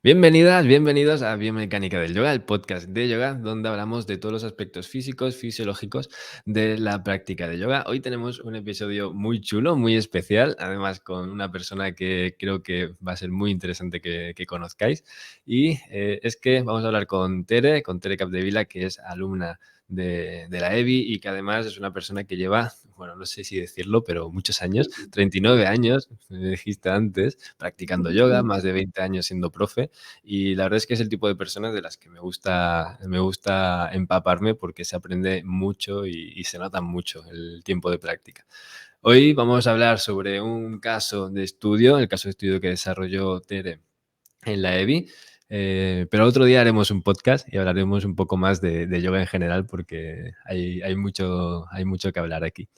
Bienvenidas, bienvenidos a Biomecánica del Yoga, el podcast de yoga donde hablamos de todos los aspectos físicos, fisiológicos de la práctica de yoga. Hoy tenemos un episodio muy chulo, muy especial, además con una persona que creo que va a ser muy interesante que conozcáis. Y es que vamos a hablar con Tere Capdevila, que es alumna de la EBI y que además es una persona que lleva, bueno, no sé si decirlo, pero muchos años, 39 años, me dijiste antes, practicando yoga, más de 20 años siendo profe. Y la verdad es que es el tipo de personas de las que me gusta empaparme porque se aprende mucho y se nota mucho el tiempo de práctica. Hoy vamos a hablar sobre un caso de estudio, el caso de estudio que desarrolló Tere en la EBI, pero otro día haremos un podcast y hablaremos un poco más de yoga en general porque hay mucho que hablar aquí.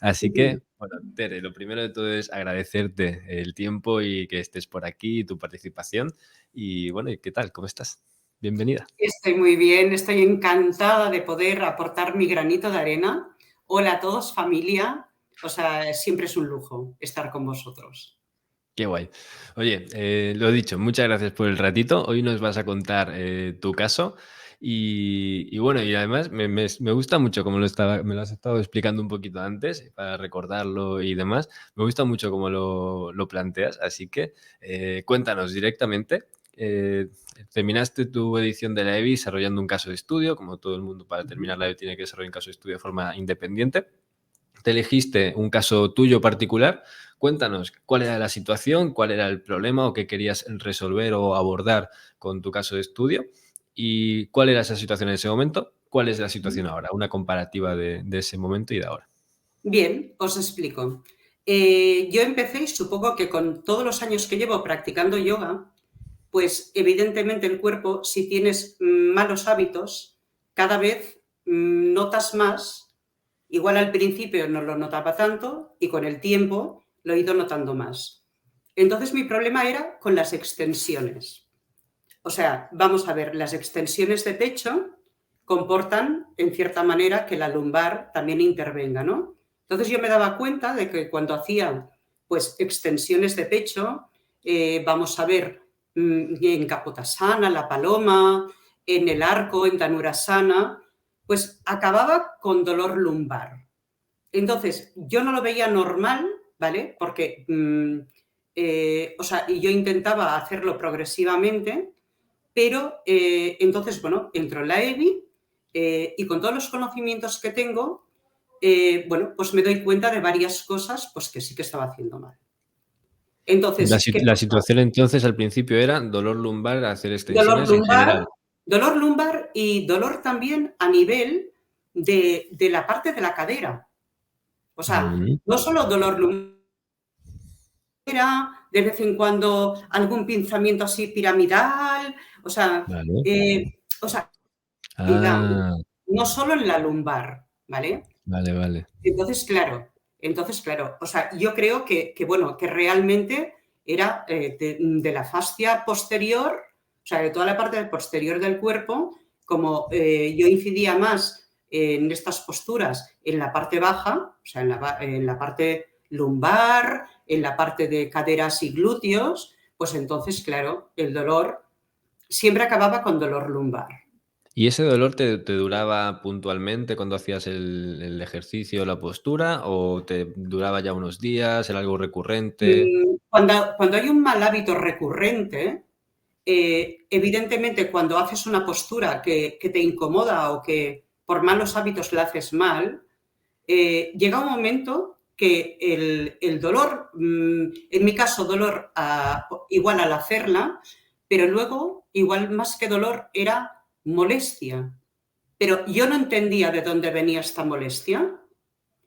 Así que, bueno, Tere, lo primero de todo es agradecerte el tiempo y que estés por aquí, y tu participación. Y bueno, ¿y qué tal? ¿Cómo estás? Bienvenida. Estoy muy bien, estoy encantada de poder aportar mi granito de arena. Hola a todos, familia. O sea, siempre es un lujo estar con vosotros. Qué guay. Oye, lo dicho, muchas gracias por el ratito. Hoy nos vas a contar tu caso y bueno, y además me gusta mucho como me lo has estado explicando un poquito antes para recordarlo y demás. Me gusta mucho cómo lo planteas, así que cuéntanos directamente. eh, Terminaste tu edición de la EBI desarrollando un caso de estudio, como todo el mundo para terminar la EBI tiene que desarrollar un caso de estudio de forma independiente. Te elegiste un caso tuyo particular. Cuéntanos cuál era la situación, cuál era el problema o qué querías resolver o abordar con tu caso de estudio y cuál era esa situación en ese momento, cuál es la situación ahora, una comparativa de ese momento y de ahora. Bien, os explico. Yo empecé y supongo que con todos los años que llevo practicando yoga, pues evidentemente el cuerpo, si tienes malos hábitos, cada vez notas más. Igual al principio no lo notaba tanto y con el tiempo lo he ido notando más. Entonces mi problema era con las extensiones. O sea, vamos a ver, las extensiones de pecho comportan en cierta manera que la lumbar también intervenga, ¿no? Entonces yo me daba cuenta de que cuando hacía pues extensiones de pecho, vamos a ver en Kapotasana, la paloma, en el arco, en Dhanurasana, pues acababa con dolor lumbar. Entonces, yo no lo veía normal, ¿vale? Porque, o sea, y yo intentaba hacerlo progresivamente, pero entonces, bueno, entro en la EBI y con todos los conocimientos que tengo, bueno, pues me doy cuenta de varias cosas pues que sí que estaba haciendo mal. La, Entonces, si- ¿qué la pasa? situación entonces al principio era dolor lumbar, hacer Dolor extensiones en lumbar, general. dolor lumbar y dolor también a nivel de la parte de la cadera. O sea, Mm, no solo dolor lumbar, de vez en cuando algún pinzamiento así piramidal, o sea, vale. o sea, Ah, no solo en la lumbar, ¿vale? vale, vale. Entonces, claro, o sea, yo creo bueno, que realmente era de la fascia posterior, o sea, de toda la parte posterior del cuerpo, como yo incidía más en estas posturas en la parte baja, o sea, en la parte lumbar, en la parte de caderas y glúteos, pues entonces, claro, el dolor siempre acababa con dolor lumbar. ¿Y ese dolor te duraba puntualmente cuando hacías el ejercicio, la postura, o te duraba ya unos días, era algo recurrente? Cuando hay un mal hábito recurrente, evidentemente cuando haces una postura que te incomoda o que por malos hábitos la haces mal, llega un momento que el dolor, en mi caso dolor igual al hacerla, pero luego igual más que dolor era molestia. Pero yo no entendía de dónde venía esta molestia.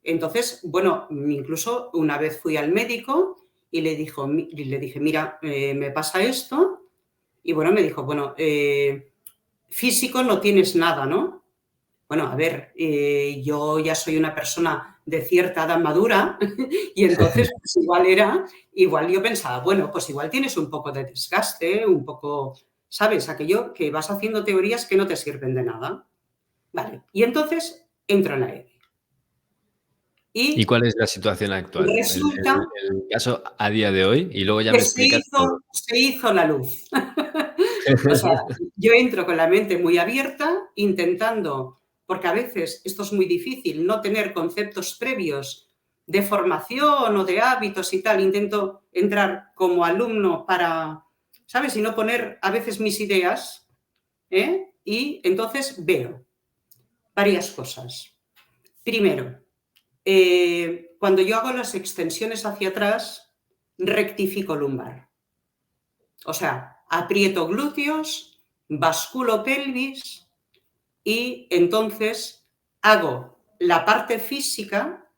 Entonces, bueno, incluso una vez fui al médico y le dije, mira, me pasa esto. Y bueno, me dijo, bueno, físico no tienes nada, ¿no? Bueno, a ver, yo ya soy una persona de cierta edad madura y entonces pues igual yo pensaba, bueno, pues igual tienes un poco de desgaste, un poco, ¿sabes? Aquello que vas haciendo teorías que no te sirven de nada. Vale, y entonces entro en la EDI. ¿Y Y cuál es la situación actual? resulta El caso a día de hoy, y luego ya que me explicas todo. se hizo la luz. O sea, yo entro con la mente muy abierta, intentando, porque a veces esto es muy difícil, no tener conceptos previos de formación o de hábitos y tal. Intento entrar como alumno para, ¿sabes? Y no poner a veces mis ideas, ¿eh? Y entonces veo varias cosas. Primero, cuando yo hago las extensiones hacia atrás, rectifico lumbar. O sea, aprieto glúteos, basculo pelvis y entonces hago la parte física,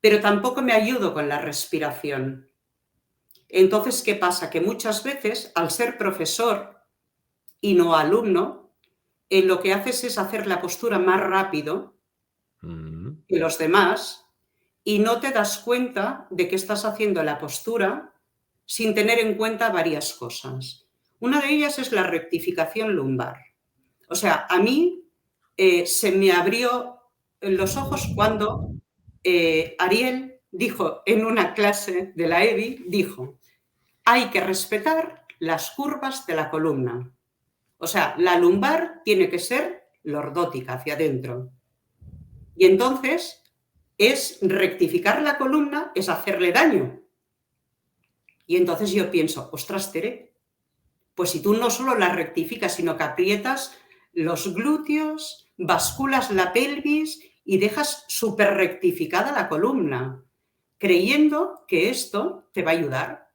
pero tampoco me ayudo con la respiración. Entonces, ¿qué pasa? Que muchas veces, al ser profesor y no alumno, lo que haces es hacer la postura más rápido que los demás y no te das cuenta de que estás haciendo la postura sin tener en cuenta varias cosas. Una de ellas es la rectificación lumbar. O sea, a mí se me abrió los ojos cuando Ariel dijo en una clase de la EBI, dijo, hay que respetar las curvas de la columna. O sea, la lumbar tiene que ser lordótica hacia adentro. Y entonces es rectificar la columna, es hacerle daño. Y entonces yo pienso, ostras, Tere, pues si tú no solo la rectificas, sino que aprietas los glúteos, basculas la pelvis y dejas súper rectificada la columna, creyendo que esto te va a ayudar.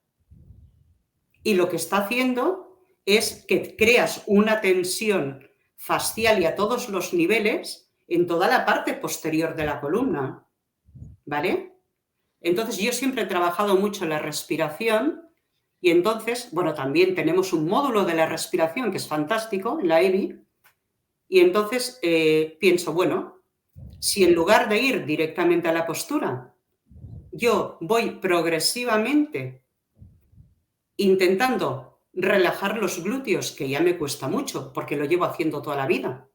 Y lo que está haciendo es que creas una tensión fascial y a todos los niveles en toda la parte posterior de la columna, ¿vale? Entonces yo siempre he trabajado mucho la respiración y entonces, bueno, también tenemos un módulo de la respiración que es fantástico, en la EBI, y entonces pienso, bueno, si en lugar de ir directamente a la postura, yo voy progresivamente intentando relajar los glúteos, que ya me cuesta mucho, porque lo llevo haciendo toda la vida.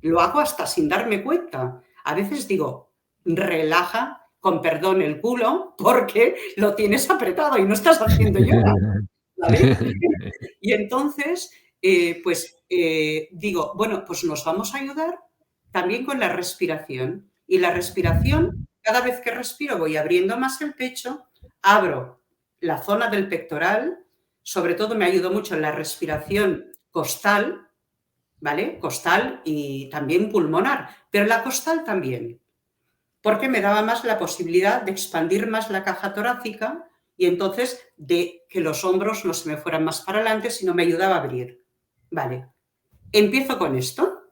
Lo hago hasta sin darme cuenta. A veces digo, relaja, con perdón, el culo, porque lo tienes apretado y no estás haciendo yoga, ¿vale? Y entonces, digo, bueno, pues nos vamos a ayudar también con la respiración. Y la respiración, cada vez que respiro voy abriendo más el pecho, abro la zona del pectoral, sobre todo me ayudó mucho en la respiración costal, ¿vale? Costal y también pulmonar, pero la costal también, porque me daba más la posibilidad de expandir más la caja torácica y entonces de que los hombros no se me fueran más para adelante, sino me ayudaba a abrir. Vale, empiezo con esto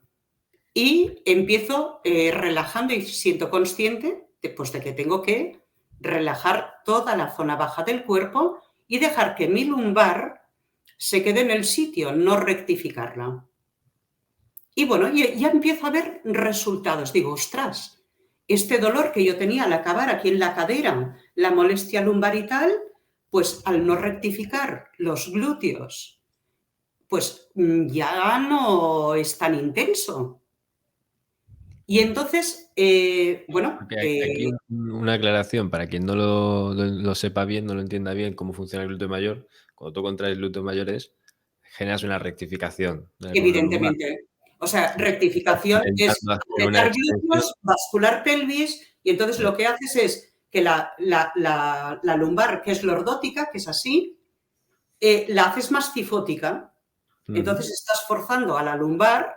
y empiezo relajando y siento consciente pues, de que tengo que relajar toda la zona baja del cuerpo y dejar que mi lumbar se quede en el sitio, no rectificarla. Y bueno, ya empiezo a ver resultados. Digo, ostras, este dolor que yo tenía al acabar aquí en la cadera, la molestia lumbar y tal, pues al no rectificar los glúteos, pues ya no es tan intenso. Y entonces, bueno... Porque aquí una aclaración, para quien no lo sepa bien, no lo entienda bien cómo funciona el glúteo mayor, cuando tú contraes glúteos mayores, generas una rectificación de la columna lumbar. Evidentemente. O sea, rectificación es Intentando hacer una apretar extensión. glúteos, bascular pelvis, y entonces lo que haces es que la lumbar, que es lordótica, que es así, la haces más cifótica. Entonces estás forzando a la lumbar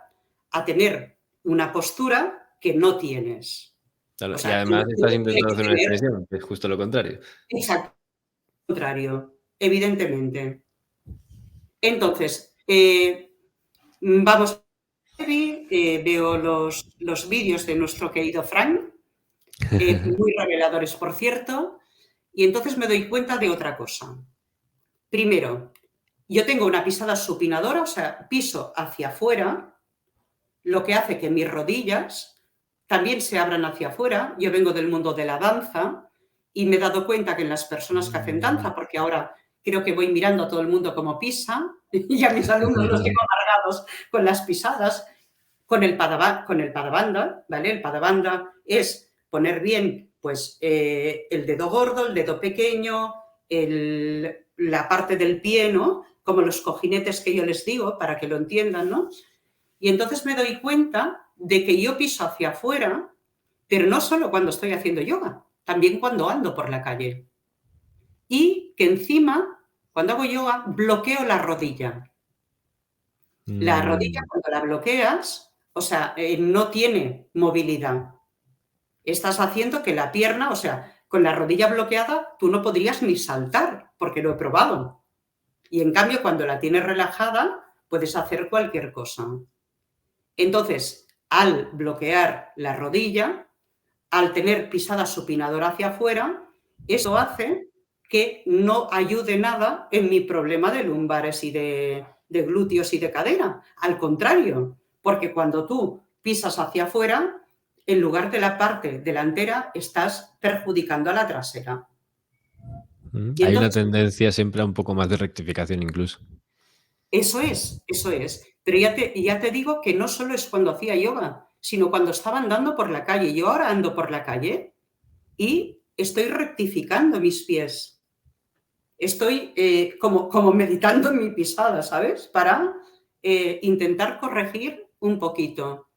a tener una postura que no tienes. Claro, O y sea, además estás tiene intentando que hacer una tener extensión, que es justo lo contrario. exacto lo contrario, evidentemente. Entonces, vamos a ver, veo los vídeos de nuestro querido Frank, muy reveladores, por cierto, y entonces me doy cuenta de otra cosa. Primero, yo tengo una pisada supinadora, o sea, piso hacia afuera, lo que hace que mis rodillas también se abran hacia afuera. Yo vengo del mundo de la danza y me he dado cuenta que en las personas que hacen danza, porque ahora creo que voy mirando a todo el mundo como pisa y a mis alumnos los tengo amargados con las pisadas, con el padabanda, ¿vale? El padabanda es poner bien pues, el dedo gordo, el dedo pequeño, la parte del pie, ¿no? como los cojinetes que yo les digo, para que lo entiendan, ¿no? Y entonces me doy cuenta de que yo piso hacia afuera, pero no solo cuando estoy haciendo yoga, también cuando ando por la calle. Y que encima, cuando hago yoga, bloqueo la rodilla. La rodilla, Mm, cuando la bloqueas, o sea, no tiene movilidad. Estás haciendo que la pierna, o sea, con la rodilla bloqueada, tú no podrías ni saltar, porque lo he probado. Y en cambio, cuando la tienes relajada, puedes hacer cualquier cosa. Entonces, al bloquear la rodilla, al tener pisada supinadora hacia afuera, eso hace que no ayude nada en mi problema de lumbares y de glúteos y de cadera. Al contrario, porque cuando tú pisas hacia afuera, en lugar de la parte delantera, estás perjudicando a la trasera. Y Hay una entonces, tendencia siempre a un poco más de rectificación incluso. eso es, eso es. Pero ya te digo que no solo es cuando hacía yoga, sino cuando estaba andando por la calle. Yo ahora ando por la calle y estoy rectificando mis pies. Estoy como meditando en mi pisada, ¿sabes? Para intentar corregir un poquito.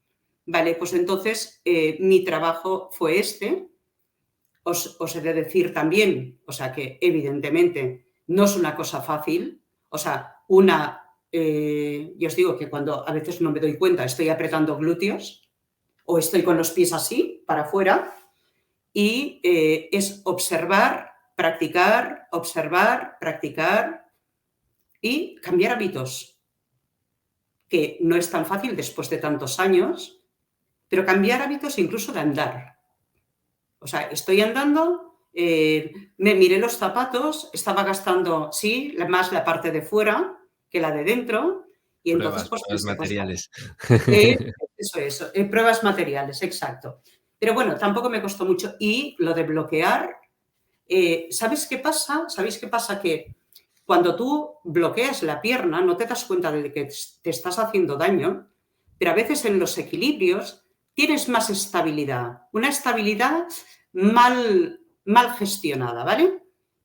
Vale, pues entonces mi trabajo fue este. Os he de decir también, o sea, que evidentemente no es una cosa fácil. O sea, yo os digo que cuando a veces no me doy cuenta, estoy apretando glúteos o estoy con los pies así, para afuera, y es observar, practicar y cambiar hábitos, que no es tan fácil después de tantos años, pero cambiar hábitos incluso de andar. O sea, estoy andando, me miré los zapatos, estaba gastando, sí, más la parte de fuera que la de dentro, y entonces pues Pruebas pensé, pues materiales. eh, pruebas materiales, exacto. Pero bueno, tampoco me costó mucho. Y lo de bloquear, ¿sabes qué pasa? ¿Sabéis qué pasa? Que cuando tú bloqueas la pierna no te das cuenta de que te estás haciendo daño, pero a veces en los equilibrios tienes más estabilidad, una estabilidad mal gestionada, ¿vale?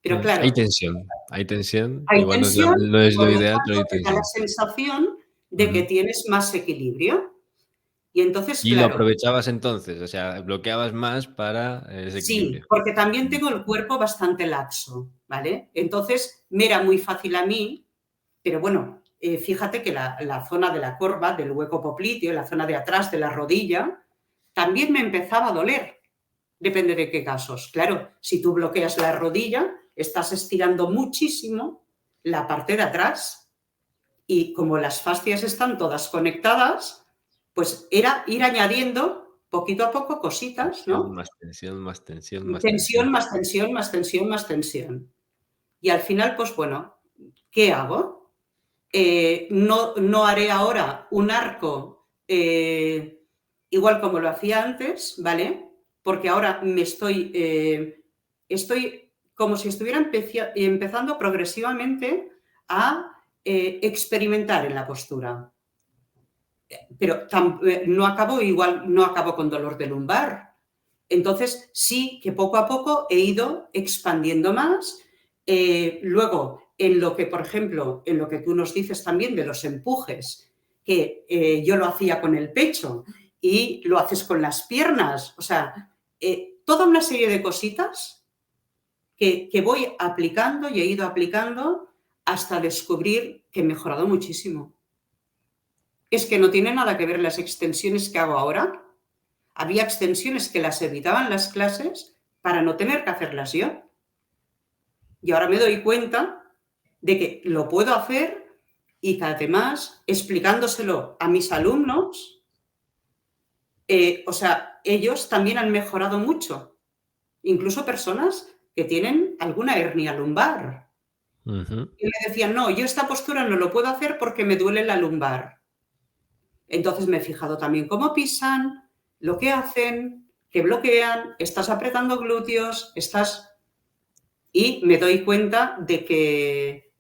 Pero Hay claro, tensión, hay tensión. hay Igual tensión no y es por lo lo ideal, pero tanto hay te da la tensión. sensación de que Ujú. tienes más equilibrio. Y entonces, Y lo claro, aprovechabas entonces, o sea, bloqueabas más para ese sí, equilibrio. porque también tengo el cuerpo bastante laxo, ¿vale? Entonces, me era muy fácil a mí, pero bueno, fíjate que la zona de la corva, del hueco popliteo, la zona de atrás de la rodilla, también me empezaba a doler. Depende de qué casos. Claro, si tú bloqueas la rodilla, estás estirando muchísimo la parte de atrás y como las fascias están todas conectadas, pues era ir añadiendo poquito a poco cositas, Tensión, ¿no? más tensión, más tensión, más Tensión, tensión. más tensión, más tensión, más tensión. Y al final, pues bueno, ¿qué hago? No haré ahora un arco igual como lo hacía antes, ¿vale? Porque ahora estoy como si estuviera empezando progresivamente a experimentar en la postura. Pero no acabo con dolor de lumbar. Entonces, sí que poco a poco he ido expandiendo más. Luego, en lo que, por ejemplo, en lo que tú nos dices también de los empujes, que yo lo hacía con el pecho y lo haces con las piernas, o sea, toda una serie de cositas que voy aplicando y he ido aplicando hasta descubrir que he mejorado muchísimo. Es que no tiene nada que ver las extensiones que hago ahora. Había extensiones que las evitaban las clases para no tener que hacerlas yo. Y ahora me doy cuenta de que lo puedo hacer y que además, explicándoselo a mis alumnos, o sea, ellos también han mejorado mucho. Incluso personas que tienen alguna hernia lumbar. Ujú. Y me decían, no, yo esta postura no lo puedo hacer porque me duele la lumbar. Entonces me he fijado también cómo pisan, lo que hacen, que bloquean, estás apretando glúteos, y me doy cuenta de que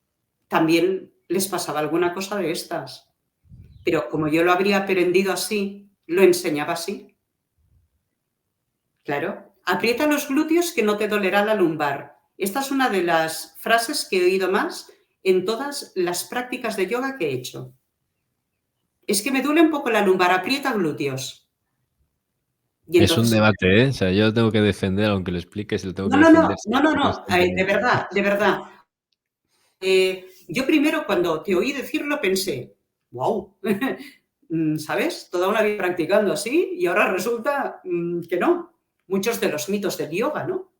también les pasaba alguna cosa de estas. Pero como yo lo habría aprendido así, lo enseñaba así. Claro. Aprieta los glúteos que no te dolerá la lumbar. Esta es una de las frases que he oído más en todas las prácticas de yoga que he hecho. Es que me duele un poco la lumbar, aprieta glúteos. Y Es un entonces, debate, ¿eh? O sea, yo lo tengo que defender, aunque lo expliques, lo tengo no, que no, defender no, no, no, siempre no, de constantemente. verdad, de verdad. Yo primero cuando te oí decirlo pensé, wow, ¿sabes? Toda una vida practicando así y ahora resulta que no. Muchos de los mitos del yoga, ¿no?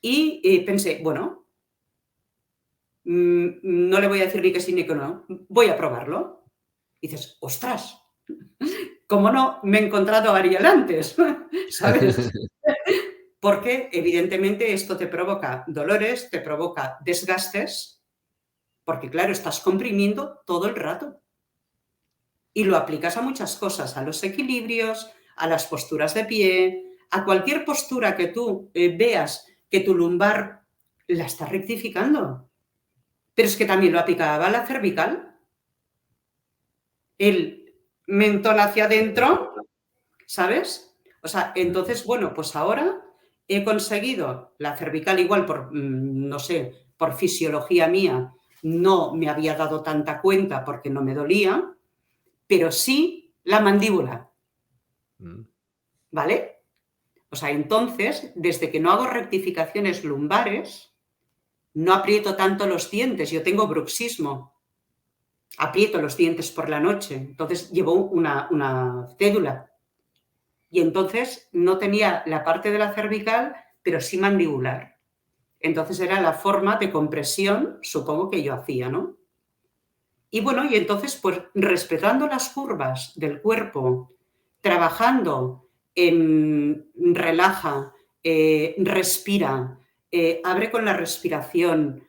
Y pensé, bueno, no le voy a decir ni que sí ni que no, voy a probarlo. Y dices, ostras, ¿cómo no me he encontrado a Ariel antes? ¿Sabes? Porque evidentemente esto te provoca dolores, te provoca desgastes, porque claro, estás comprimiendo todo el rato. Y lo aplicas a muchas cosas, a los equilibrios, a las posturas de pie, a cualquier postura que tú veas que tu lumbar la está rectificando. Pero es que también lo aplicaba a la cervical, el mentón hacia adentro, ¿sabes? O sea, entonces, bueno, pues ahora he conseguido la cervical igual por, no sé, por fisiología mía, no me había dado tanta cuenta porque no me dolía, pero sí la mandíbula, Mm. ¿vale? O sea, entonces, desde que no hago rectificaciones lumbares, no aprieto tanto los dientes, yo tengo bruxismo, aprieto los dientes por la noche, entonces llevo una cédula. Y entonces no tenía la parte de la cervical, pero sí mandibular. Entonces era la forma de compresión, supongo que yo hacía, ¿no? Y bueno, y entonces, pues respetando las curvas del cuerpo, trabajando en relaja, respira, abre con la respiración,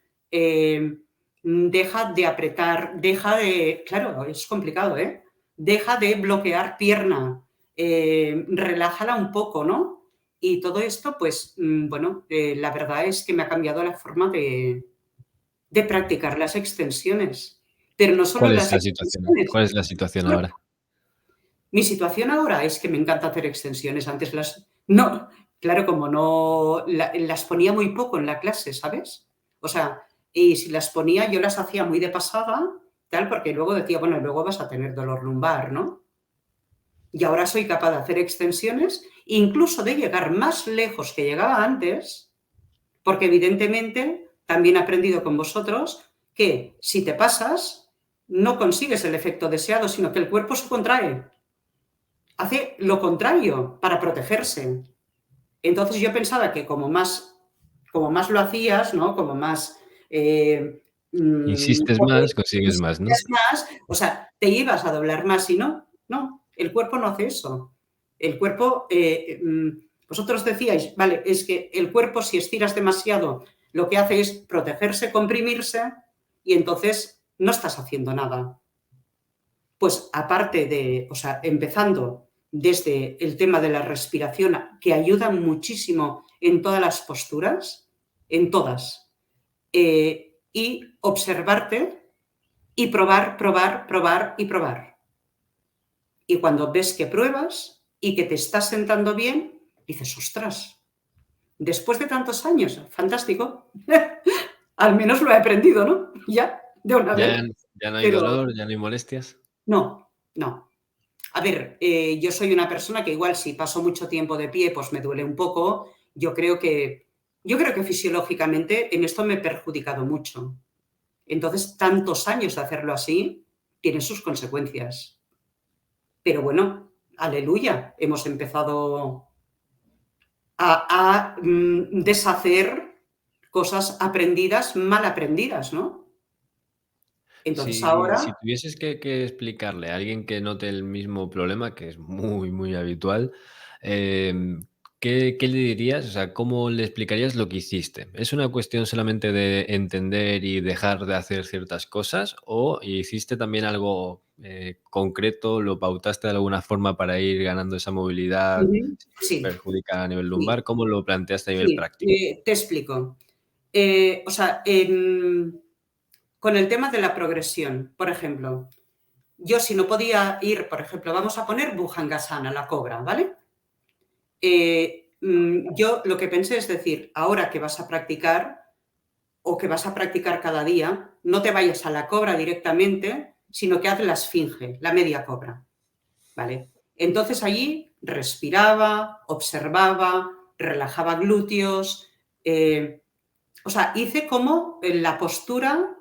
deja de apretar, deja de, claro, es complicado, ¿eh? Deja de bloquear pierna, relájala un poco, ¿no? Y todo esto, pues, bueno, la verdad es que me ha cambiado la forma de practicar las extensiones. Pero no solo ¿Cuál es las la situación? extensiones. ¿Cuál es la situación Bueno, ahora? mi situación ahora es que me encanta hacer extensiones. Antes las... No, claro, como no... las ponía muy poco en la clase, ¿sabes? O sea, y si las ponía, yo las hacía muy de pasada, tal, porque luego decía, bueno, luego vas a tener dolor lumbar, ¿no? Y ahora soy capaz de hacer extensiones, incluso de llegar más lejos que llegaba antes, porque evidentemente también he aprendido con vosotros que si te pasas, no consigues el efecto deseado, sino que el cuerpo se contrae. Hace lo contrario para protegerse. Entonces yo pensaba que como más lo hacías, ¿no? Como más... Insistes más, consigues más, ¿no? insistías más, o sea, te ibas a doblar más y no, el cuerpo no hace eso. El cuerpo, vosotros decíais, vale, es que el cuerpo si estiras demasiado lo que hace es protegerse, comprimirse y entonces no estás haciendo nada. Pues aparte de, o sea, empezando desde el tema de la respiración, que ayuda muchísimo en todas las posturas, en todas, y observarte y probar, probar, probar y probar. Y cuando ves que pruebas y que te estás sentando bien, dices, ostras, después de tantos años, fantástico, al menos lo he aprendido, ¿no? Ya, de una Ya, vez. ya no hay Pero dolor, ya no hay molestias. no, no. A ver, yo soy una persona que igual si paso mucho tiempo de pie, pues me duele un poco. Yo creo que fisiológicamente en esto me he perjudicado mucho. Entonces, tantos años de hacerlo así tienen sus consecuencias. Pero bueno, aleluya, hemos empezado a deshacer cosas aprendidas, mal aprendidas, ¿no? Entonces Si ahora, tuvieses que explicarle a alguien que note el mismo problema, que es muy, muy habitual, ¿qué le dirías? O sea, ¿cómo le explicarías lo que hiciste? ¿Es una cuestión solamente de entender y dejar de hacer ciertas cosas o hiciste también algo, concreto, lo pautaste de alguna forma para ir ganando esa movilidad sin sí, perjudicar a nivel lumbar? sí, ¿Cómo lo planteaste a nivel sí, práctico? te explico. O sea, con el tema de la progresión, por ejemplo, yo si no podía ir, por ejemplo, vamos a poner Bhujangasana, la cobra, ¿vale? Yo lo que pensé es decir, ahora que vas a practicar, o que vas a practicar cada día, no te vayas a la cobra directamente, sino que haz la esfinge, la media cobra, ¿vale? Entonces allí respiraba, observaba, relajaba glúteos, o sea, hice como la postura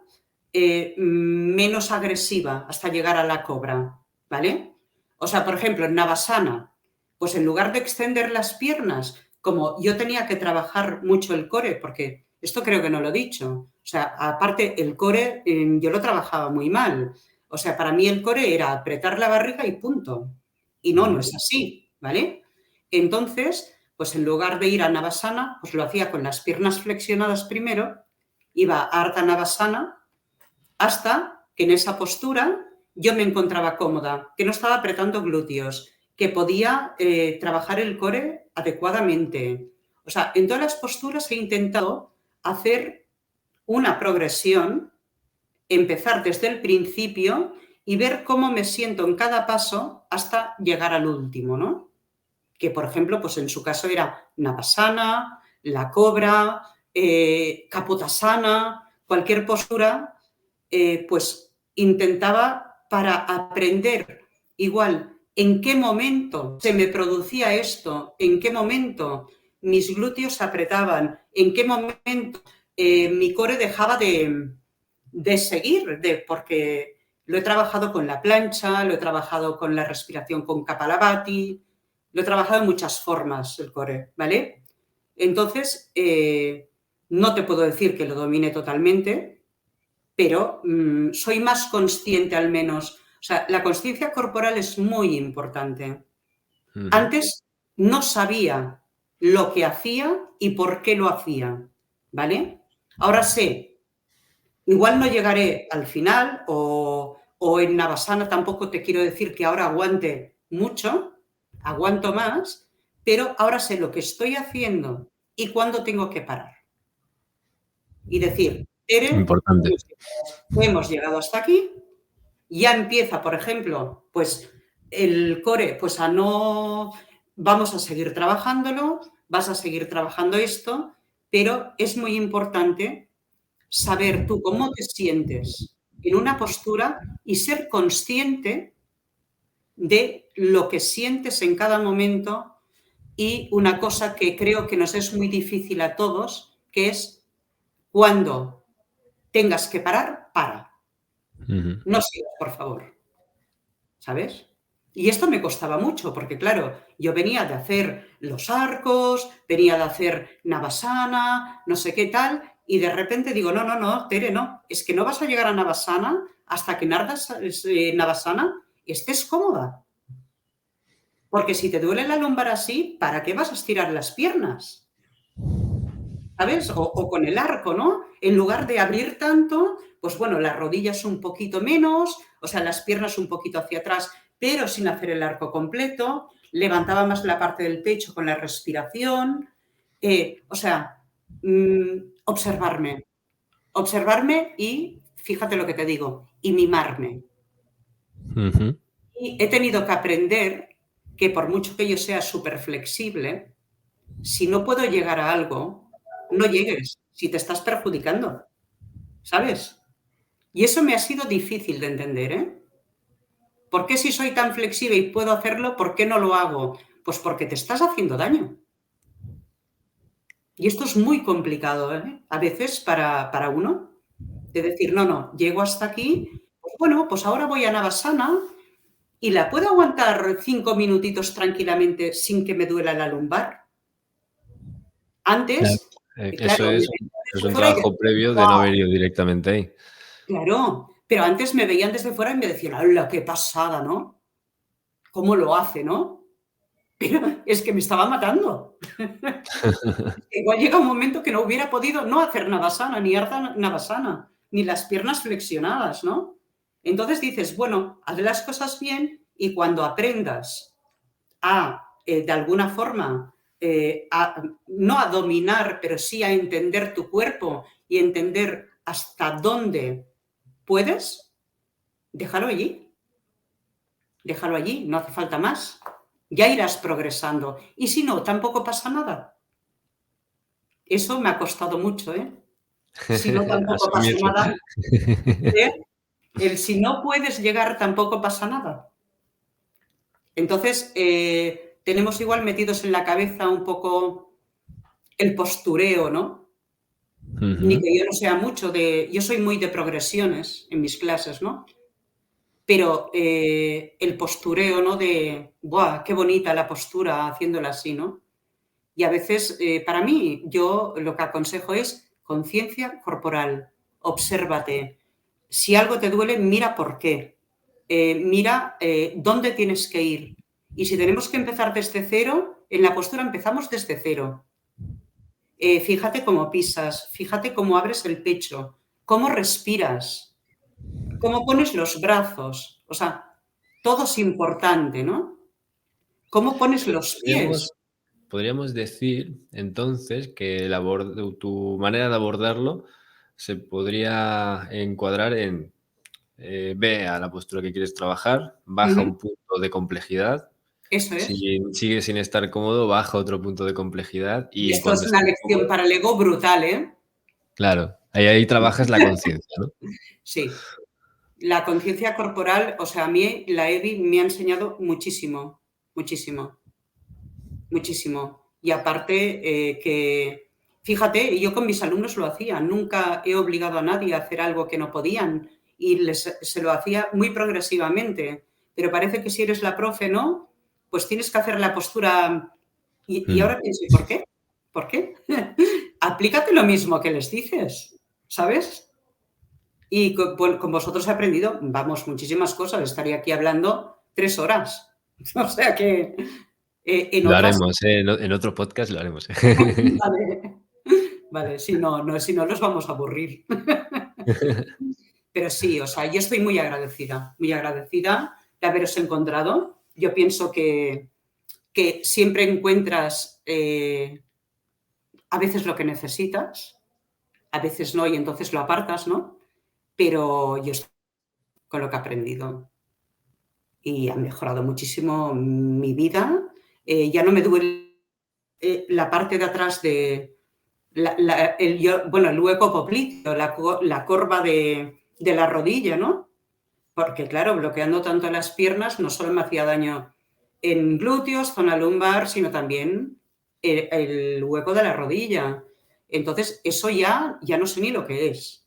menos agresiva hasta llegar a la cobra, ¿vale? O sea, por ejemplo, en Navasana, pues en lugar de extender las piernas, como yo tenía que trabajar mucho el core, porque esto creo que no lo he dicho, o sea, aparte el core yo lo trabajaba muy mal, o sea, para mí el core era apretar la barriga y punto, y no, no es así, ¿vale? Entonces, pues en lugar de ir a Navasana, pues lo hacía con las piernas flexionadas primero, iba a Ardha Navasana, hasta que en esa postura yo me encontraba cómoda, que no estaba apretando glúteos, que podía trabajar el core adecuadamente. O sea, en todas las posturas he intentado hacer una progresión, empezar desde el principio y ver cómo me siento en cada paso hasta llegar al último, ¿no? Que, por ejemplo, pues en su caso era Navasana, la cobra, Kapotasana, cualquier postura pues intentaba para aprender igual en qué momento se me producía esto, en qué momento mis glúteos se apretaban, en qué momento mi core dejaba de seguir, porque lo he trabajado con la plancha, lo he trabajado con la respiración con Kapalabhati, lo he trabajado en muchas formas el core, ¿vale? Entonces, no te puedo decir que lo domine totalmente, pero soy más consciente al menos. O sea, la conciencia corporal es muy importante. Antes no sabía lo que hacía y por qué lo hacía, ¿vale? Ahora sé, igual no llegaré al final o en Navasana tampoco te quiero decir que ahora aguante mucho, aguanto más, pero ahora sé lo que estoy haciendo y cuándo tengo que parar. Y decir, Tere, Importante. hemos llegado hasta aquí, ya empieza, por ejemplo, pues el core, pues a no, vamos a seguir trabajándolo, vas a seguir trabajando esto, pero es muy importante saber tú cómo te sientes en una postura y ser consciente de lo que sientes en cada momento y una cosa que creo que nos es muy difícil a todos, que es cuando tengas que parar, para. No sigas, por favor. ¿Sabes? Y esto me costaba mucho, porque claro, yo venía de hacer los arcos, venía de hacer Navasana, no sé qué tal, y de repente digo, no, no, no, Tere, no, es que no vas a llegar a Navasana hasta que Navasana estés cómoda. Porque si te duele la lumbar así, ¿para qué vas a estirar las piernas? ¿Sabes? O con el arco, ¿no? En lugar de abrir tanto, pues bueno, las rodillas un poquito menos, o sea, las piernas un poquito hacia atrás, pero sin hacer el arco completo, levantaba más la parte del pecho con la respiración, o sea, observarme, observarme y, fíjate lo que te digo, y mimarme. Y he tenido que aprender que por mucho que yo sea súper flexible, si no puedo llegar a algo, no llegues, si te estás perjudicando, ¿sabes? Y eso me ha sido difícil de entender, ¿eh? ¿Por qué si soy tan flexible y puedo hacerlo, por qué no lo hago? Pues porque te estás haciendo daño. Y esto es muy complicado, ¿eh? A veces para uno, de decir, no, no, llego hasta aquí, pues bueno, pues ahora voy a Navasana y la puedo aguantar 5 minutitos tranquilamente sin que me duela la lumbar. Claro. Antes, Eso claro, me es, veían es desde un fuera y trabajo decían, previo de no haber ¡guau! ido directamente ahí. Claro, pero antes me veían desde fuera y me decían, ¡hala, qué pasada!, ¿no? ¿Cómo lo hace, no? Pero es que me estaba matando. Igual llega un momento que no hubiera podido no hacer Navasana, ni Ardha Navasana, ni las piernas flexionadas, ¿no? Entonces dices, bueno, haz las cosas bien y cuando aprendas a, de alguna forma, no a dominar, pero sí a entender tu cuerpo y entender hasta dónde puedes, déjalo allí. Déjalo allí, no hace falta más. Ya irás progresando. Y si no, tampoco pasa nada. Eso me ha costado mucho, ¿eh? Si no, tampoco pasa Asumirlo. nada, ¿eh? El si no puedes llegar, tampoco pasa nada. Entonces, tenemos igual metidos en la cabeza un poco el postureo, ¿no? Ni Ujú. que yo no sea mucho de... Yo soy muy de progresiones en mis clases, ¿no? Pero el postureo, ¿no? De, ¡buah, qué bonita la postura haciéndola así, ¿no? Y a veces, para mí, yo lo que aconsejo es conciencia corporal, obsérvate. Si algo te duele, mira por qué. Mira dónde tienes que ir. Y si tenemos que empezar desde cero, en la postura empezamos desde cero. Fíjate cómo pisas, fíjate cómo abres el pecho, cómo respiras, cómo pones los brazos. O sea, todo es importante, ¿no? ¿Cómo pones los pies? Podríamos, podríamos decir entonces que tu manera de abordarlo se podría encuadrar en ve a la postura que quieres trabajar, baja Ujú, un punto de complejidad. eso Si es. sigues sin estar cómodo, baja otro punto de complejidad Y y esto cuando es una estés lección cómodo, para el ego brutal, ¿eh? claro, ahí trabajas la conciencia, ¿no? Sí. La conciencia corporal, o sea, a mí la EDI me ha enseñado muchísimo, muchísimo, muchísimo. Y aparte, fíjate, yo con mis alumnos lo hacía, nunca he obligado a nadie a hacer algo que no podían y se lo hacía muy progresivamente. Pero parece que si eres la profe, ¿no? Pues tienes que hacer la postura. Y Mm. ahora pienso, ¿y por qué? ¿Por qué? Aplícate lo mismo que les dices, ¿sabes? Y con vosotros he aprendido, vamos, muchísimas cosas. Estaría aquí hablando 3 horas. O sea que en Lo otras... haremos, en otro podcast lo haremos. Vale, vale, si no, no, si no los vamos a aburrir. Pero sí, o sea, yo estoy muy agradecida de haberos encontrado. Yo pienso que siempre encuentras a veces lo que necesitas, a veces no, y entonces lo apartas, ¿no? Pero yo estoy con lo que he aprendido y ha mejorado muchísimo mi vida. Ya no me duele la parte de atrás de el hueco popliteo, la corva de la rodilla, ¿no? Porque claro, bloqueando tanto las piernas no solo me hacía daño en glúteos, zona lumbar, sino también el hueco de la rodilla. Entonces, eso ya no sé ni lo que es.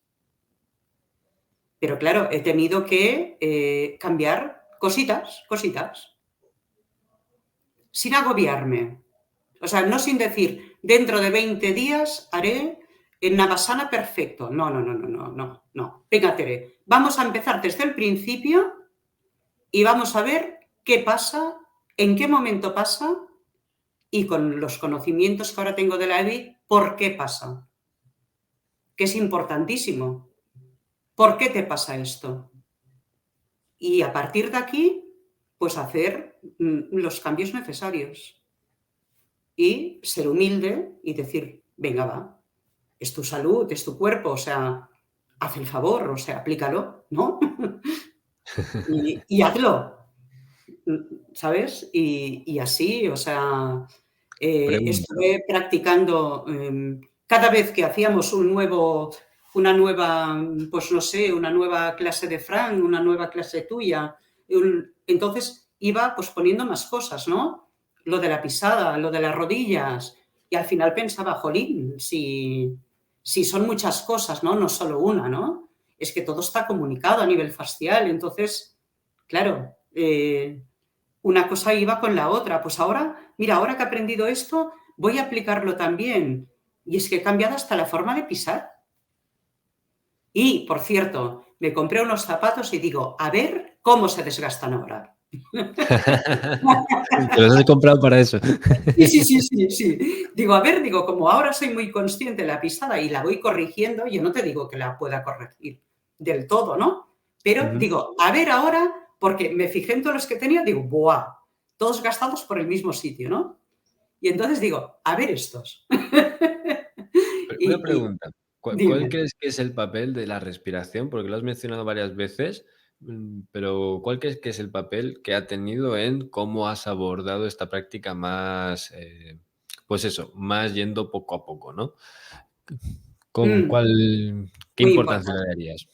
Pero claro, he tenido que cambiar cositas, cositas, sin agobiarme. O sea, no sin decir, dentro de 20 días haré en Navasana perfecto. No, no, no, no, no, no, no. Venga, Tere, vamos a empezar desde el principio y vamos a ver qué pasa, en qué momento pasa y con los conocimientos que ahora tengo de la EBI, por qué pasa. Que es importantísimo. ¿Por qué te pasa esto? Y a partir de aquí, pues hacer los cambios necesarios y ser humilde y decir, venga, va, es tu salud, es tu cuerpo, o sea, haz el favor, o sea, aplícalo, ¿no? Y hazlo, ¿sabes? Y así, o sea, Pregunta. estuve practicando cada vez que hacíamos una nueva, pues no sé, una nueva clase de Fran, una nueva clase tuya, entonces iba pues poniendo más cosas, ¿no? Lo de la pisada, lo de las rodillas, y al final pensaba, jolín, si son muchas cosas, ¿no? No solo una, ¿no? Es que todo está comunicado a nivel facial, entonces, claro, una cosa iba con la otra. Pues ahora, mira, ahora que he aprendido esto, voy a aplicarlo también. Y es que he cambiado hasta la forma de pisar. Y, por cierto, me compré unos zapatos y digo, a ver cómo se desgastan ahora. Te los has comprado para eso. Sí, sí, sí, sí, sí. Digo, a ver, digo, como ahora soy muy consciente de la pisada y la voy corrigiendo, yo no te digo que la pueda corregir del todo, ¿no? Pero Ujú. digo, a ver ahora, porque me fijé en todos los que tenía, digo, ¡buah! Todos gastados por el mismo sitio, ¿no? Y entonces digo, a ver estos. Una Y pregunta, ¿cuál dime. crees que es el papel de la respiración? Porque lo has mencionado varias veces, pero ¿cuál crees que es el papel que ha tenido en cómo has abordado esta práctica más, pues eso, más yendo poco a poco, ¿no? Mm, ¿Qué muy importancia le importante, darías?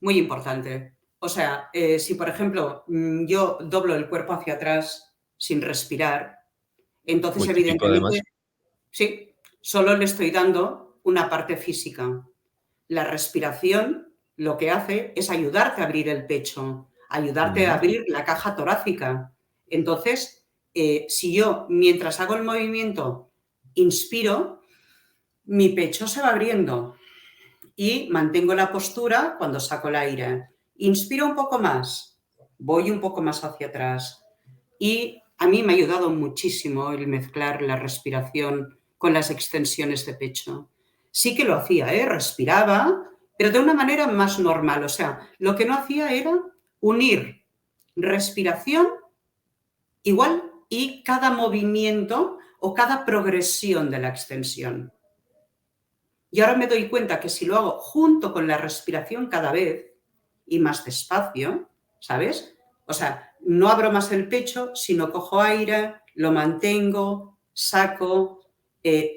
muy importante. O sea, si por ejemplo yo doblo el cuerpo hacia atrás sin respirar, entonces Muy típico evidentemente, además. sí, solo le estoy dando una parte física. La respiración lo que hace es ayudarte a abrir el pecho, ayudarte a Ujú. abrir la caja torácica. Entonces, si yo mientras hago el movimiento inspiro, mi pecho se va abriendo y mantengo la postura cuando saco el aire. Inspiro un poco más, voy un poco más hacia atrás. Y a mí me ha ayudado muchísimo el mezclar la respiración con las extensiones de pecho. Sí que lo hacía, ¿eh? Respiraba, pero de una manera más normal. O sea, lo que no hacía era unir respiración igual y cada movimiento o cada progresión de la extensión. Y ahora me doy cuenta que si lo hago junto con la respiración cada vez y más despacio, ¿sabes? O sea, no abro más el pecho, sino cojo aire, lo mantengo, saco.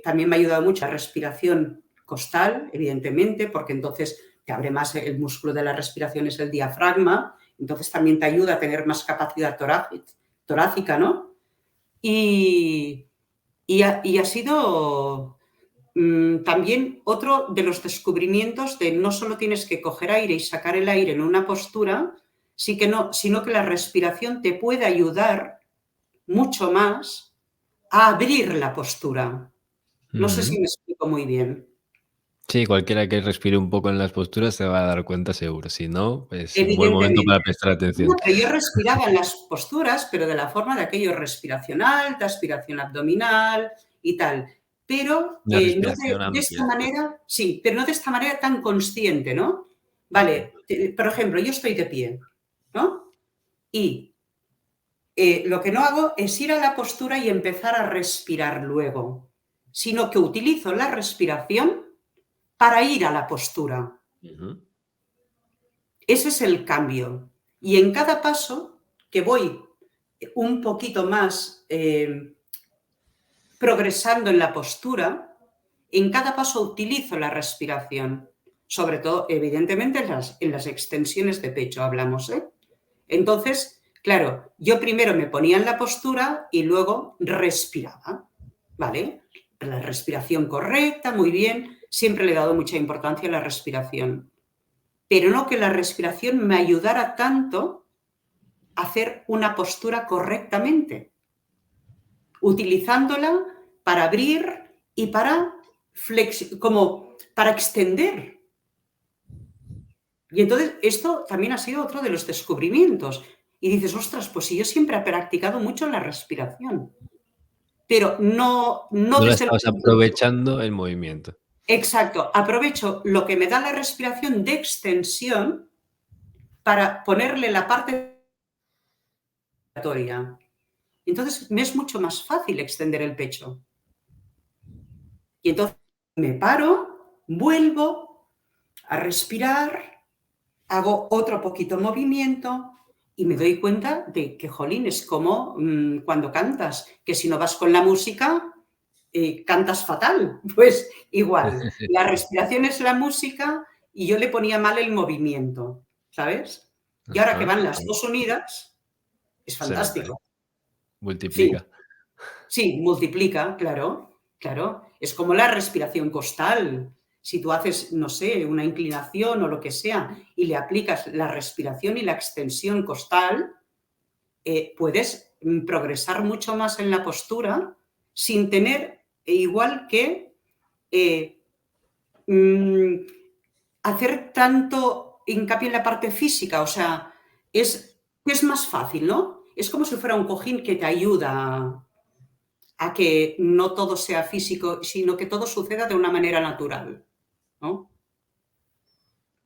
También me ha ayudado mucho la respiración costal, evidentemente, porque entonces te abre más el músculo de la respiración, es el diafragma, entonces también te ayuda a tener más capacidad torácica, ¿no? Y, y ha sido también otro de los descubrimientos de no solo tienes que coger aire y sacar el aire en una postura, sí que no, sino que la respiración te puede ayudar mucho más a abrir la postura. No sé si Ujú. me explico muy bien. Sí, cualquiera que respire un poco en las posturas se va a dar cuenta seguro. Si no, pues un buen momento Evidentemente. para prestar No, atención. pero yo respiraba en las posturas, pero de la forma de aquello, respiración alta, aspiración abdominal y tal. Pero Una no respiración de esta amplia. manera, sí, pero no de esta manera tan consciente, ¿no? Vale, por ejemplo, yo estoy de pie, ¿no? Y lo que no hago es ir a la postura y empezar a respirar luego, sino que utilizo la respiración para ir a la postura. Ujú. Ese es el cambio. Y en cada paso que voy un poquito más progresando en la postura, en cada paso utilizo la respiración, sobre todo, evidentemente, en las extensiones de pecho hablamos. Entonces, claro, yo primero me ponía en la postura y luego respiraba, ¿vale? La respiración correcta, muy bien, siempre le he dado mucha importancia a la respiración, pero no que la respiración me ayudara tanto a hacer una postura correctamente, utilizándola para abrir y para como para extender. Y entonces esto también ha sido otro de los descubrimientos. Y dices, ostras, pues si yo siempre he practicado mucho la respiración, pero no No la desde el estabas punto. aprovechando el movimiento. Exacto, aprovecho lo que me da la respiración de extensión para ponerle la parte respiratoria. Entonces me es mucho más fácil extender el pecho. Y entonces me paro, vuelvo a respirar, hago otro poquito movimiento y me doy cuenta de que, jolín, es como cuando cantas, que si no vas con la música, cantas fatal. Pues igual, la respiración es la música y yo le ponía mal el movimiento, ¿sabes? Y ahora que Ajá. van las dos unidas, es Se nota, ¿eh? fantástico. Sí, Multiplica. sí, multiplica, claro, claro. Es como la respiración costal. Si tú haces, no sé, una inclinación o lo que sea y le aplicas la respiración y la extensión costal, puedes progresar mucho más en la postura sin tener igual que eh, mm, hacer tanto hincapié en la parte física. O sea, es más fácil, ¿no? Es como si fuera un cojín que te ayuda a que no todo sea físico, sino que todo suceda de una manera natural, ¿no?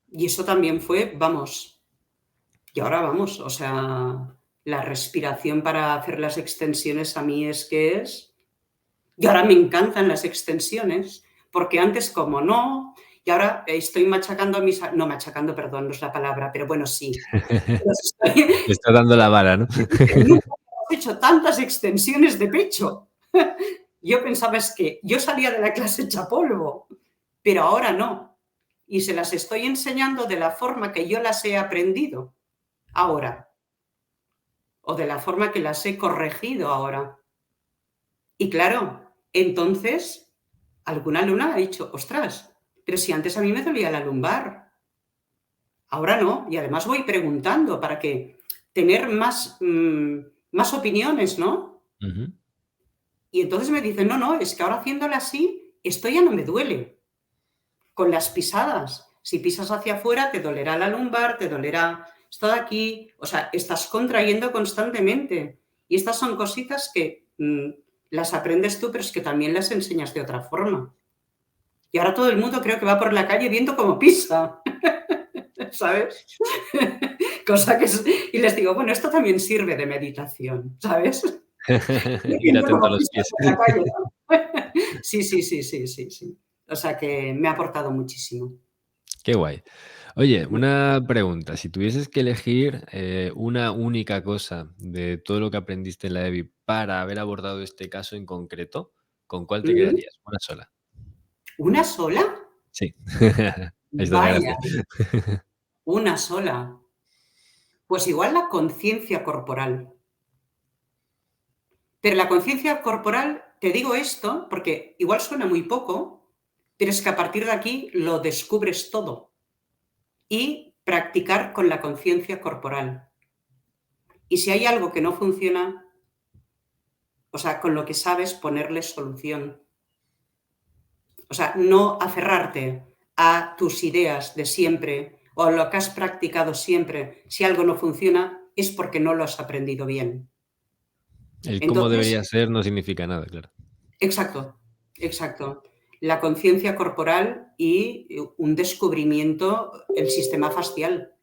Y eso también fue, vamos, y ahora vamos, o sea, la respiración para hacer las extensiones a mí es que es. Y ahora me encantan las extensiones, porque antes como no, y ahora estoy machacando a mis. No, machacando, perdón, no es la palabra, pero bueno, sí. Te está dando la vara, ¿no? Nunca hemos hecho tantas extensiones de pecho. Yo pensaba es que yo salía de la clase hecha polvo. pero ahora no. Y se las estoy enseñando de la forma que yo las he aprendido ahora, o de la forma que las he corregido ahora. Y claro, entonces alguna alumna ha dicho, ostras, pero si antes a mí me dolía la lumbar, ahora no. Y además voy preguntando para que tener más opiniones, ¿no? Ujú. Y entonces me dicen, no, no, es que ahora haciéndola así, esto ya no me duele. Con las pisadas, si pisas hacia afuera, te dolerá la lumbar, te dolerá esto de aquí, o sea, estás contrayendo constantemente. Y estas son cositas que las aprendes tú, pero es que también las enseñas de otra forma. Y ahora todo el mundo creo que va por la calle viendo cómo pisa, ¿sabes? Cosa que es... Y les digo, bueno, esto también sirve de meditación, ¿sabes? Ir Viendo atento a cómo los pisas pies. por la calle, ¿no? Sí, sí, sí, sí, sí, sí. O sea que me ha aportado muchísimo. Qué guay. Oye, una pregunta. Si tuvieses que elegir una única cosa de todo lo que aprendiste en la EBI para haber abordado este caso en concreto, ¿con cuál te Ujú. quedarías? Una sola. ¿Una sola? Sí. Ahí está la Vaya, gracia. una sola. Pues igual la conciencia corporal. Pero la conciencia corporal, te digo esto porque igual suena muy poco, pero es que a partir de aquí lo descubres todo. Y practicar con la conciencia corporal. Y si hay algo que no funciona, o sea, con lo que sabes ponerle solución. O sea, no aferrarte a tus ideas de siempre o a lo que has practicado siempre. Si algo no funciona es porque no lo has aprendido bien. El cómo debería Entonces, ser no significa nada, claro. exacto, exacto. La conciencia corporal y un descubrimiento, el sistema facial.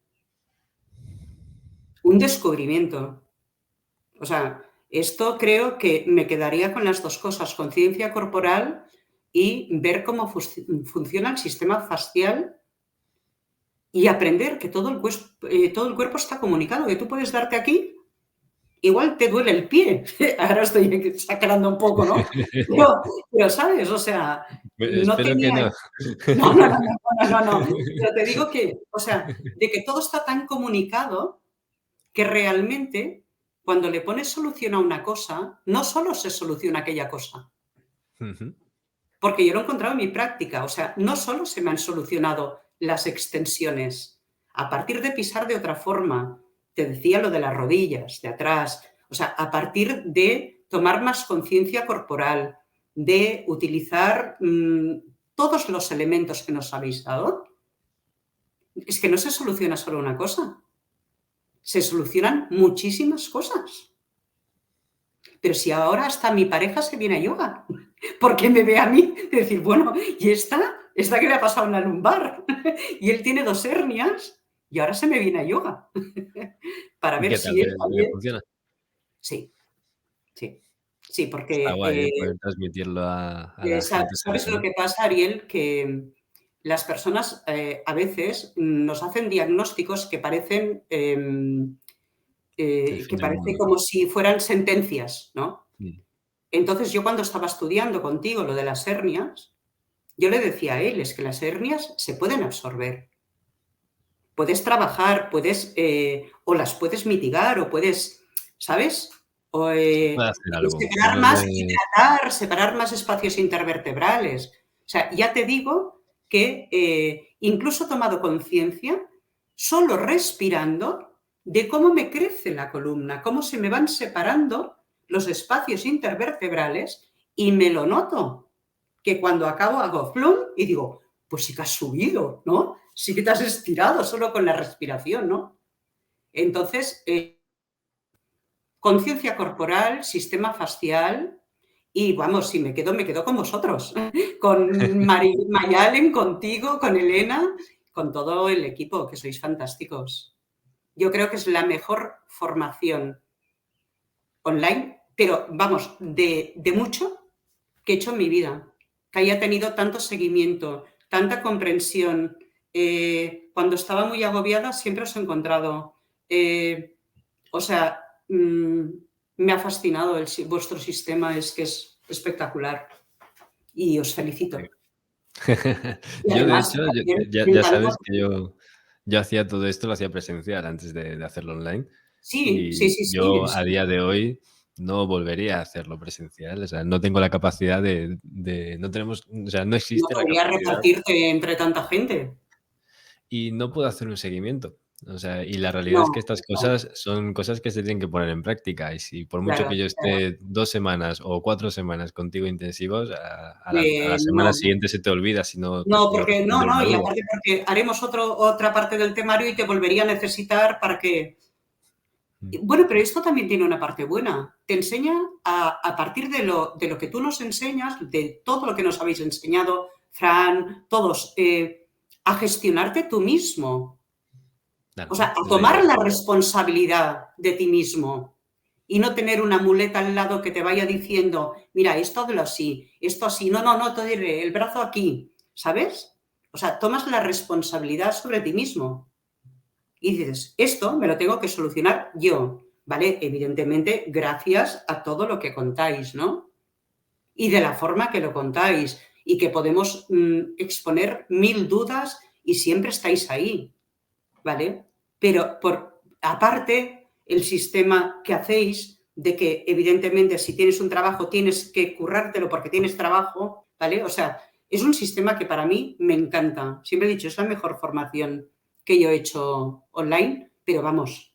Un descubrimiento. O sea, esto creo que me quedaría con las dos cosas, conciencia corporal y ver cómo funciona el sistema facial y aprender que todo el cuerpo está comunicado, que tú puedes darte aquí, igual te duele el pie. Ahora estoy exagerando un poco, ¿no? Pero, ¿sabes? O sea, no Espero que tenía... no. No, no, no, no, no, no, no. Pero te digo que, o sea, de que todo está tan comunicado que realmente cuando le pones solución a una cosa, no solo se soluciona aquella cosa, Ujú. porque yo lo he encontrado en mi práctica, o sea, no solo se me han solucionado las extensiones, a partir de pisar de otra forma, te decía lo de las rodillas, de atrás, o sea, a partir de tomar más conciencia corporal, de utilizar todos los elementos que nos habéis dado, es que no se soluciona solo una cosa, se solucionan muchísimas cosas. Pero si ahora hasta mi pareja se viene a yoga, porque me ve a mí decir, bueno, ¿y esta que le ha pasado en la lumbar? Y él tiene 2 hernias y ahora se me viene a yoga para ¿Y ver qué tal? si él ¿Le también... funciona? Sí, sí, sí, Está porque guay, poder transmitirlo a la gente ¿sabes lo cercana. que pasa, Ariel? Que las personas a veces nos hacen diagnósticos que parecen, El fin que del parece mundo. como si fueran sentencias, ¿no? Mm. Entonces yo cuando estaba estudiando contigo lo de las hernias, yo le decía a él, es que las hernias se pueden absorber. Puedes trabajar, o las puedes mitigar, o puedes, ¿sabes? O Se puede hacer algo, que separar no es más, de hidratar, separar más espacios intervertebrales. O sea, ya te digo que incluso he tomado conciencia, solo respirando, de cómo me crece la columna, cómo se me van separando los espacios intervertebrales y me lo noto. Que cuando acabo hago flum y digo, pues sí que has subido, ¿no? Sí que te has estirado solo con la respiración, ¿no? Entonces, conciencia corporal, sistema facial y vamos, si me quedo con vosotros, con Mayalen, contigo, con Elena, con todo el equipo, que sois fantásticos. Yo creo que es la mejor formación online, pero vamos, de mucho que he hecho en mi vida, que haya tenido tanto seguimiento, tanta comprensión. Cuando estaba muy agobiada siempre os he encontrado. O sea, me ha fascinado vuestro sistema, es que es espectacular y os felicito. Y Yo, de además hecho, también ya, me ya encanta sabes que yo hacía todo esto, lo hacía presencial antes de hacerlo online. sí, sí, Y sí, sí, yo a sí. día de hoy no volvería a hacerlo presencial. O sea, no tengo la capacidad no tenemos, o sea, no No existe la podrías capacidad repartirte entre tanta gente. y no puedo hacer un seguimiento. O sea, y la realidad es que No, estas no, cosas son cosas que se tienen que poner en práctica. Y si por mucho claro, que yo claro. esté 2 semanas o 4 semanas contigo intensivos, a la semana No, siguiente se te olvida si no no, no porque no, respondes no, y algo. aparte porque haremos otra parte del temario y te volvería a necesitar para que Mm, bueno, pero esto también tiene una parte buena. Te enseña a partir de lo que tú nos enseñas, de todo lo que nos habéis enseñado, Fran, todos, a gestionarte tú mismo. O claro, sea, a es la tomar idea. la responsabilidad de ti mismo y no tener una muleta al lado que te vaya diciendo, mira, esto hazlo así, esto así, no, no, no, te diré, el brazo aquí, ¿sabes? O sea, tomas la responsabilidad sobre ti mismo. Y dices, esto me lo tengo que solucionar yo, ¿vale? Evidentemente, gracias a todo lo que contáis, ¿no? Y de la forma que lo contáis y que podemos exponer 1000 dudas y siempre estáis ahí, ¿vale? Pero aparte, el sistema que hacéis de que evidentemente si tienes un trabajo tienes que currártelo porque tienes trabajo, ¿vale? O sea, es un sistema que para mí me encanta. Siempre he dicho, es la mejor formación que yo he hecho online, pero vamos,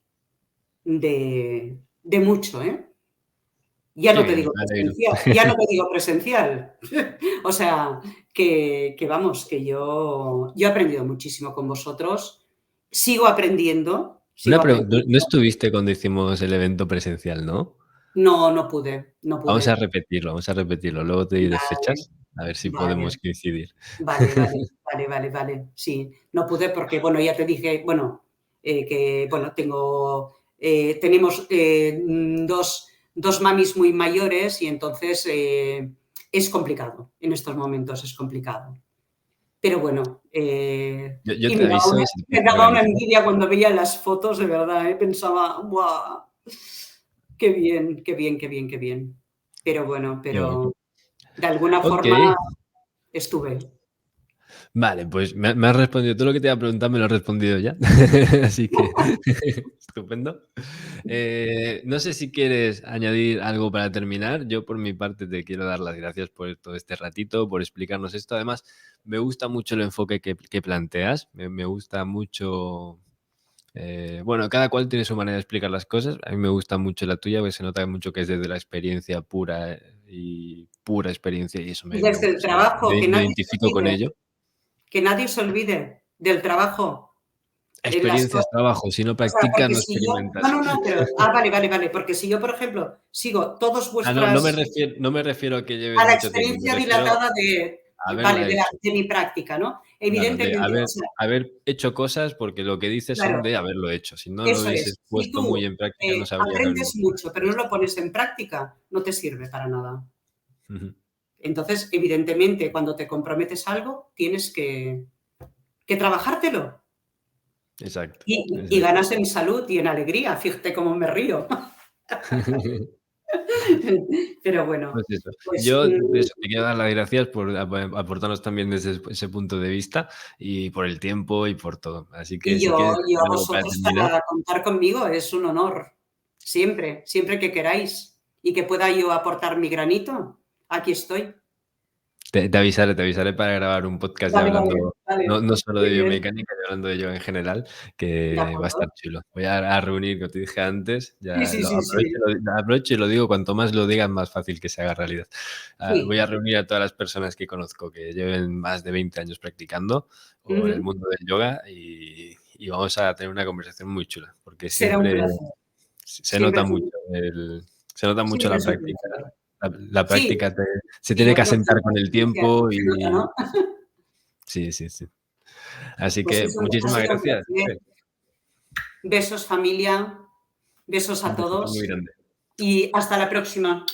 de mucho, ¿eh? Ya Qué no te bien, digo me alegro. presencial, ya no te digo presencial. O sea, que vamos, que yo he aprendido muchísimo con vosotros, sigo aprendiendo, Una sigo pregunta, ¿no aprendiendo. estuviste cuando hicimos el evento presencial, no? No, no pude, no Vamos a pude. repetirlo, vamos a repetirlo. Luego te diré Vale, fechas, a ver si vale, podemos coincidir. vale, vale, vale, vale, vale. Sí, no pude porque, bueno, ya te dije, bueno, que, bueno, tenemos dos mamis muy mayores y entonces es complicado, en estos momentos es complicado. Pero bueno, Yo y te aviso si te me puedes daba una organizar. envidia cuando veía las fotos, de verdad, pensaba, ¡guau! Qué bien, qué bien, qué bien, qué bien. Pero bueno, Qué bueno. pero de alguna forma Okey. estuve. Vale, pues me has respondido todo lo que te iba a preguntar, me lo has respondido ya. Así que estupendo. No sé si quieres añadir algo para terminar. Yo, por mi parte, te quiero dar las gracias por todo este ratito, por explicarnos esto. Además, me gusta mucho el enfoque que planteas. Me gusta mucho, bueno, cada cual tiene su manera de explicar las cosas. A mí me gusta mucho la tuya, porque se nota mucho que es desde la experiencia pura, y pura experiencia, y eso Y desde el o sea, trabajo, me identifico con ello. que nadie se olvide del trabajo, en las Experiencia es cosas. trabajo, si no O sea, practicas, porque no si yo no, experimentas. no, no, pero vale, vale, vale, porque si yo, por ejemplo, sigo todos vuestras No me refiero a que a lleves la mucho tiempo, me experiencia refiero dilatada de a vale, haberla hecho. de mi práctica, ¿no? Claro, de Evidentemente, o sea, haber hecho cosas, porque lo que dices son claro, de haberlo hecho. Si no lo eso es. hubieses Si puesto muy tú, en práctica, no sabrías aprendes realmente mucho, pero hacer no esto. lo pones en práctica, no te sirve para nada. Ujú. Entonces, evidentemente, cuando te comprometes a algo, tienes que trabajártelo Exacto, y exacto. ganas en salud y en alegría. Fíjate cómo me río. Pero bueno, Pues eso. pues, Yo, eso, te quiero dar las gracias por aportarnos también desde ese punto de vista, y por el tiempo y por todo. Así que y si quieres yo decir a algo para vosotros terminar. para contar conmigo es un honor. Siempre, siempre que queráis y que pueda yo aportar mi granito, aquí estoy. Te avisaré para grabar un podcast ya Vale, vale, hablando, vale. no solo Muy de bien, biomecánica, ya hablando de yoga en general, de que va a estar acuerdo. chulo. Voy a reunir, como te dije antes, Sí, ya sí, lo sí, aprovecho, sí. aprovecho y lo digo, cuanto más lo digas, más fácil que se haga realidad. Voy Sí. a reunir a todas las personas que conozco que lleven más de 20 años practicando o en el Ujú. mundo del yoga, y vamos a tener una conversación muy chula, porque Será un siempre placer. se Siempre nota es un mucho se nota mucho siempre la es un práctica. placer. La Sí, práctica se y tiene que vuestra asentar con el paciencia tiempo se nota, y ¿no? sí, sí, sí. Así Pues que ha muchísimas sido un gracias, placer. Jorge. Besos, familia. Besos Un a besito muy todos grande. y hasta la próxima.